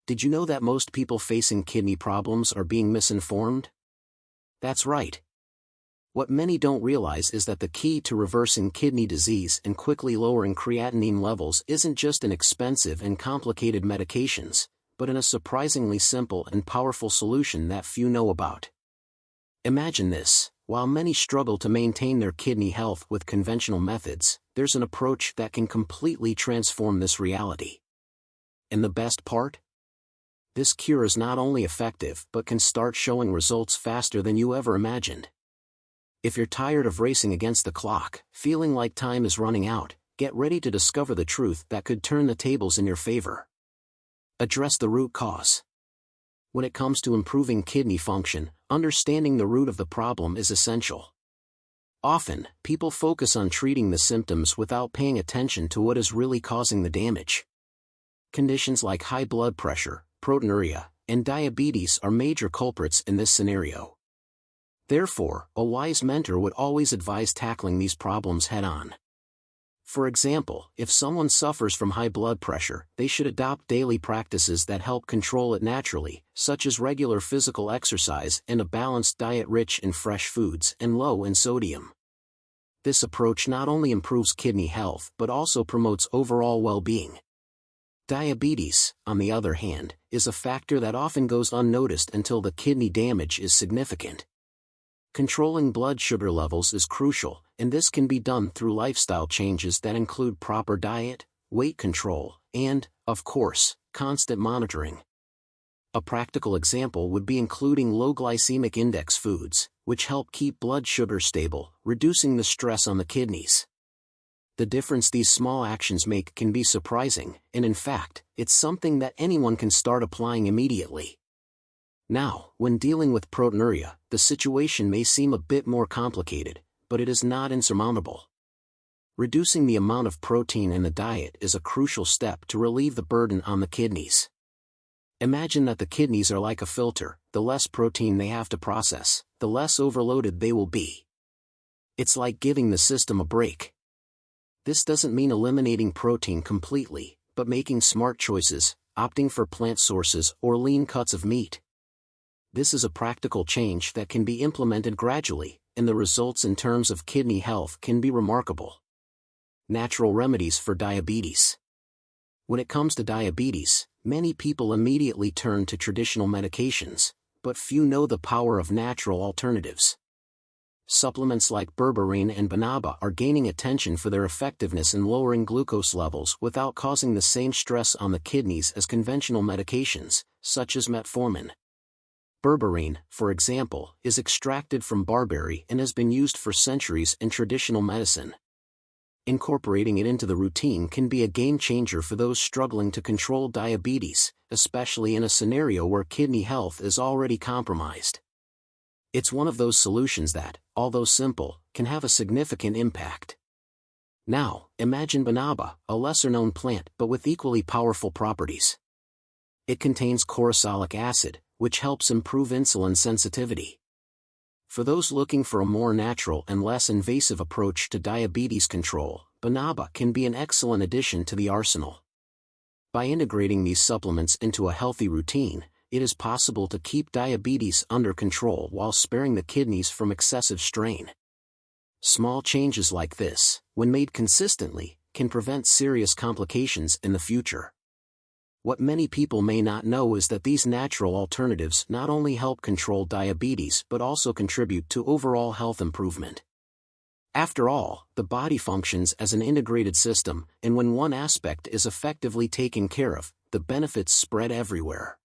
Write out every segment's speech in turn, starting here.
Did you know that most people facing kidney problems are being misinformed? That's right. What many don't realize is that the key to reversing kidney disease and quickly lowering creatinine levels isn't just in expensive and complicated medications, but in a surprisingly simple and powerful solution that few know about. Imagine this: while many struggle to maintain their kidney health with conventional methods, there's an approach that can completely transform this reality. And the best part? This cure is not only effective but can start showing results faster than you ever imagined. If you're tired of racing against the clock, feeling like time is running out, get ready to discover the truth that could turn the tables in your favor. Address the root cause. When it comes to improving kidney function, understanding the root of the problem is essential. Often, people focus on treating the symptoms without paying attention to what is really causing the damage. Conditions like high blood pressure, proteinuria, and diabetes are major culprits in this scenario. Therefore, a wise mentor would always advise tackling these problems head-on. For example, if someone suffers from high blood pressure, they should adopt daily practices that help control it naturally, such as regular physical exercise and a balanced diet rich in fresh foods and low in sodium. This approach not only improves kidney health but also promotes overall well-being. Diabetes, on the other hand, is a factor that often goes unnoticed until the kidney damage is significant. Controlling blood sugar levels is crucial, and this can be done through lifestyle changes that include proper diet, weight control, and, of course, constant monitoring. A practical example would be including low glycemic index foods, which help keep blood sugar stable, reducing the stress on the kidneys. The difference these small actions make can be surprising, and in fact, it's something that anyone can start applying immediately. Now, when dealing with proteinuria, the situation may seem a bit more complicated, but it is not insurmountable. Reducing the amount of protein in the diet is a crucial step to relieve the burden on the kidneys. Imagine that the kidneys are like a filter: the less protein they have to process, the less overloaded they will be. It's like giving the system a break. This doesn't mean eliminating protein completely, but making smart choices, opting for plant sources or lean cuts of meat. This is a practical change that can be implemented gradually, and the results in terms of kidney health can be remarkable. Natural remedies for diabetes. When it comes to diabetes, many people immediately turn to traditional medications, but few know the power of natural alternatives. Supplements like berberine and banaba are gaining attention for their effectiveness in lowering glucose levels without causing the same stress on the kidneys as conventional medications, such as metformin. Berberine, for example, is extracted from barberry and has been used for centuries in traditional medicine. Incorporating it into the routine can be a game-changer for those struggling to control diabetes, especially in a scenario where kidney health is already compromised. It's one of those solutions that, although simple, can have a significant impact. Now, imagine banaba, a lesser-known plant but with equally powerful properties. It contains corosolic acid, which helps improve insulin sensitivity. For those looking for a more natural and less invasive approach to diabetes control, banaba can be an excellent addition to the arsenal. By integrating these supplements into a healthy routine, it is possible to keep diabetes under control while sparing the kidneys from excessive strain. Small changes like this, when made consistently, can prevent serious complications in the future. What many people may not know is that these natural alternatives not only help control diabetes but also contribute to overall health improvement. After all, the body functions as an integrated system, and when one aspect is effectively taken care of, the benefits spread everywhere.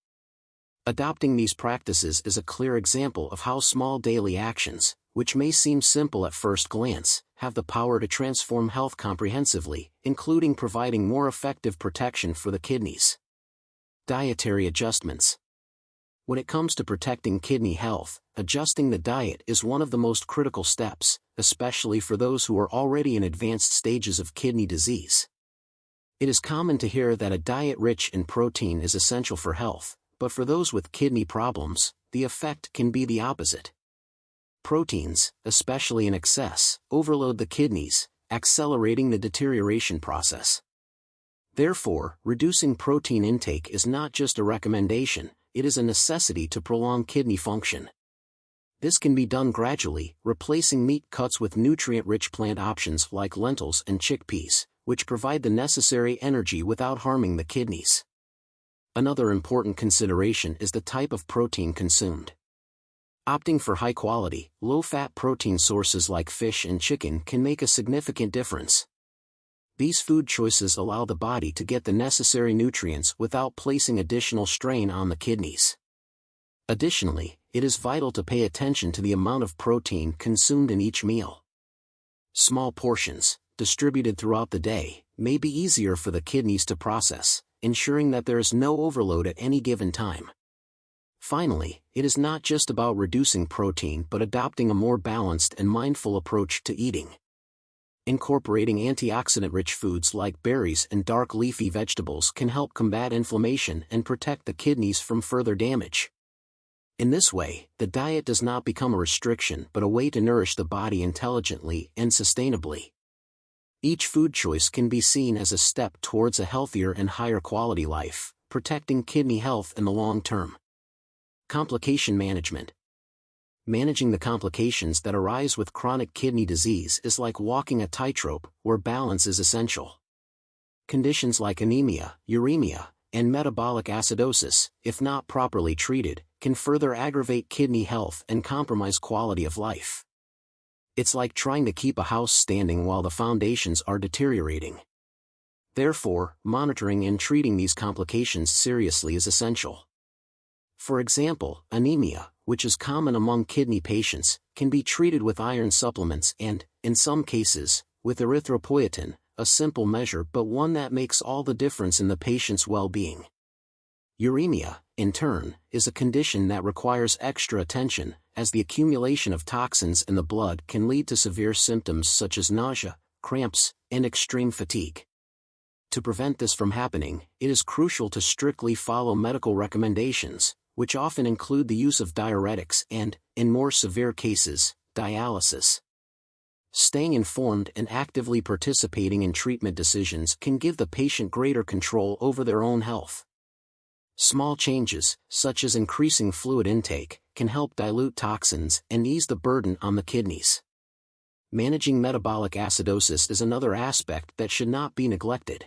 Adopting these practices is a clear example of how small daily actions, which may seem simple at first glance, have the power to transform health comprehensively, including providing more effective protection for the kidneys. Dietary adjustments. When it comes to protecting kidney health, adjusting the diet is one of the most critical steps, especially for those who are already in advanced stages of kidney disease. It is common to hear that a diet rich in protein is essential for health, but for those with kidney problems, the effect can be the opposite. Proteins, especially in excess, overload the kidneys, accelerating the deterioration process. Therefore, reducing protein intake is not just a recommendation, it is a necessity to prolong kidney function. This can be done gradually, replacing meat cuts with nutrient-rich plant options like lentils and chickpeas, which provide the necessary energy without harming the kidneys. Another important consideration is the type of protein consumed. Opting for high-quality, low-fat protein sources like fish and chicken can make a significant difference. These food choices allow the body to get the necessary nutrients without placing additional strain on the kidneys. Additionally, it is vital to pay attention to the amount of protein consumed in each meal. Small portions, distributed throughout the day, may be easier for the kidneys to process, ensuring that there is no overload at any given time. Finally, it is not just about reducing protein but adopting a more balanced and mindful approach to eating. Incorporating antioxidant-rich foods like berries and dark leafy vegetables can help combat inflammation and protect the kidneys from further damage. In this way, the diet does not become a restriction but a way to nourish the body intelligently and sustainably. Each food choice can be seen as a step towards a healthier and higher quality life, protecting kidney health in the long term. Complication management. Managing the complications that arise with chronic kidney disease is like walking a tightrope, where balance is essential. Conditions like anemia, uremia, and metabolic acidosis, if not properly treated, can further aggravate kidney health and compromise quality of life. It's like trying to keep a house standing while the foundations are deteriorating. Therefore, monitoring and treating these complications seriously is essential. For example, anemia, which is common among kidney patients, can be treated with iron supplements and, in some cases, with erythropoietin, a simple measure but one that makes all the difference in the patient's well-being. Uremia, in turn, is a condition that requires extra attention, as the accumulation of toxins in the blood can lead to severe symptoms such as nausea, cramps, and extreme fatigue. To prevent this from happening, it is crucial to strictly follow medical recommendations, which often include the use of diuretics and, in more severe cases, dialysis. Staying informed and actively participating in treatment decisions can give the patient greater control over their own health. Small changes, such as increasing fluid intake, can help dilute toxins and ease the burden on the kidneys. Managing metabolic acidosis is another aspect that should not be neglected.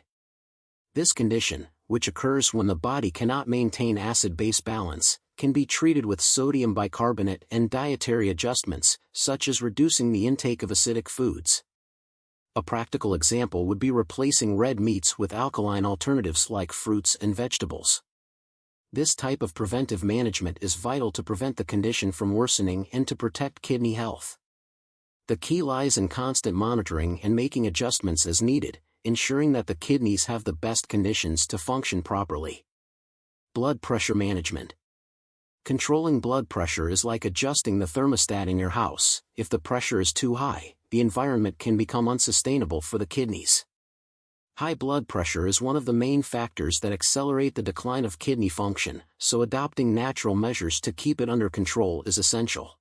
This condition, which occurs when the body cannot maintain acid-base balance, can be treated with sodium bicarbonate and dietary adjustments, such as reducing the intake of acidic foods. A practical example would be replacing red meats with alkaline alternatives like fruits and vegetables. This type of preventive management is vital to prevent the condition from worsening and to protect kidney health. The key lies in constant monitoring and making adjustments as needed, ensuring that the kidneys have the best conditions to function properly. Blood pressure management. Controlling blood pressure is like adjusting the thermostat in your house. If the pressure is too high, the environment can become unsustainable for the kidneys. High blood pressure is one of the main factors that accelerate the decline of kidney function, so adopting natural measures to keep it under control is essential.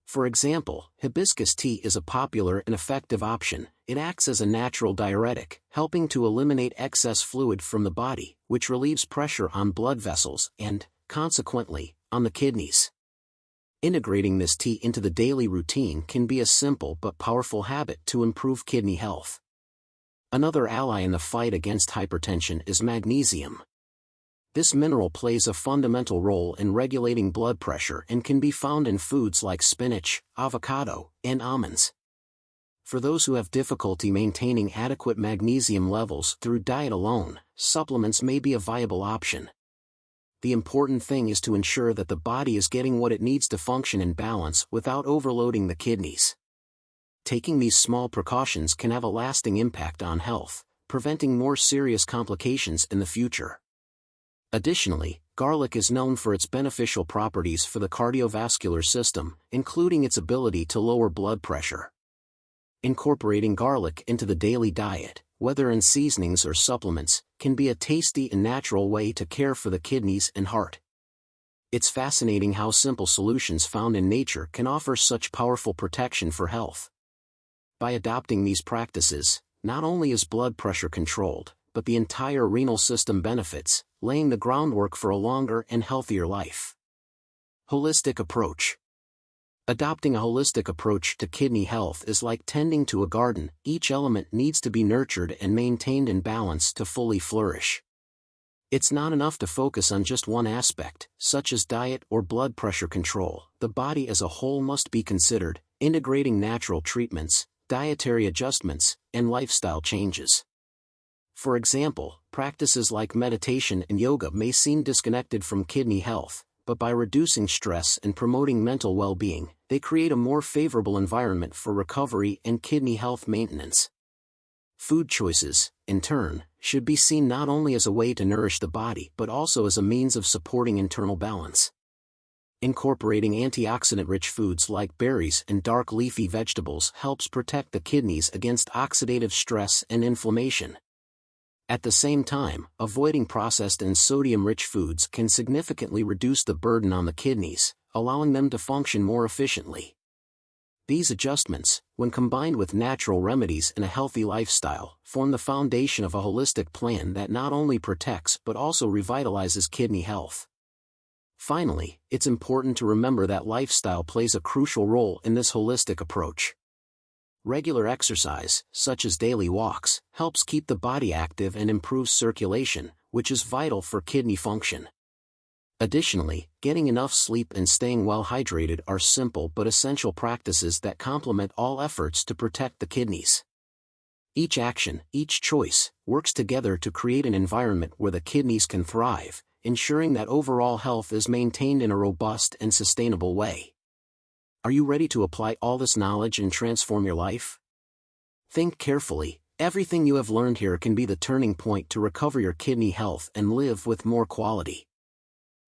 For example, hibiscus tea is a popular and effective option. It acts as a natural diuretic, helping to eliminate excess fluid from the body, which relieves pressure on blood vessels and, consequently, on the kidneys. Integrating this tea into the daily routine can be a simple but powerful habit to improve kidney health. Another ally in the fight against hypertension is magnesium. This mineral plays a fundamental role in regulating blood pressure and can be found in foods like spinach, avocado, and almonds. For those who have difficulty maintaining adequate magnesium levels through diet alone, supplements may be a viable option. The important thing is to ensure that the body is getting what it needs to function in balance without overloading the kidneys. Taking these small precautions can have a lasting impact on health, preventing more serious complications in the future. Additionally, garlic is known for its beneficial properties for the cardiovascular system, including its ability to lower blood pressure. Incorporating garlic into the daily diet, whether in seasonings or supplements, can be a tasty and natural way to care for the kidneys and heart. It's fascinating how simple solutions found in nature can offer such powerful protection for health. By adopting these practices, not only is blood pressure controlled, but the entire renal system benefits, laying the groundwork for a longer and healthier life. Holistic approach. Adopting a holistic approach to kidney health is like tending to a garden. Each element needs to be nurtured and maintained in balance to fully flourish. It's not enough to focus on just one aspect, such as diet or blood pressure control. The body as a whole must be considered, integrating natural treatments, dietary adjustments, and lifestyle changes. For example, practices like meditation and yoga may seem disconnected from kidney health, but by reducing stress and promoting mental well-being, they create a more favorable environment for recovery and kidney health maintenance. Food choices, in turn, should be seen not only as a way to nourish the body but also as a means of supporting internal balance. Incorporating antioxidant-rich foods like berries and dark leafy vegetables helps protect the kidneys against oxidative stress and inflammation. At the same time, avoiding processed and sodium-rich foods can significantly reduce the burden on the kidneys, allowing them to function more efficiently. These adjustments, when combined with natural remedies and a healthy lifestyle, form the foundation of a holistic plan that not only protects but also revitalizes kidney health. Finally, it's important to remember that lifestyle plays a crucial role in this holistic approach. Regular exercise, such as daily walks, helps keep the body active and improves circulation, which is vital for kidney function. Additionally, getting enough sleep and staying well hydrated are simple but essential practices that complement all efforts to protect the kidneys. Each action, each choice, works together to create an environment where the kidneys can thrive, ensuring that overall health is maintained in a robust and sustainable way. Are you ready to apply all this knowledge and transform your life? Think carefully. Everything you have learned here can be the turning point to recover your kidney health and live with more quality.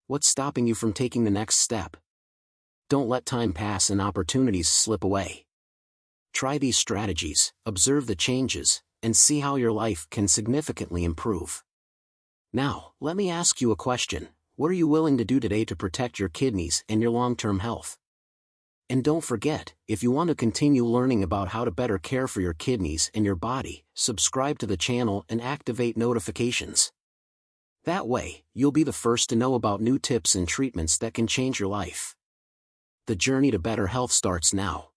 What's stopping you from taking the next step? Don't let time pass and opportunities slip away. Try these strategies, observe the changes, and see how your life can significantly improve. Now, let me ask you a question. What are you willing to do today to protect your kidneys and your long-term health? And don't forget, if you want to continue learning about how to better care for your kidneys and your body, subscribe to the channel and activate notifications. That way, you'll be the first to know about new tips and treatments that can change your life. The journey to better health starts now.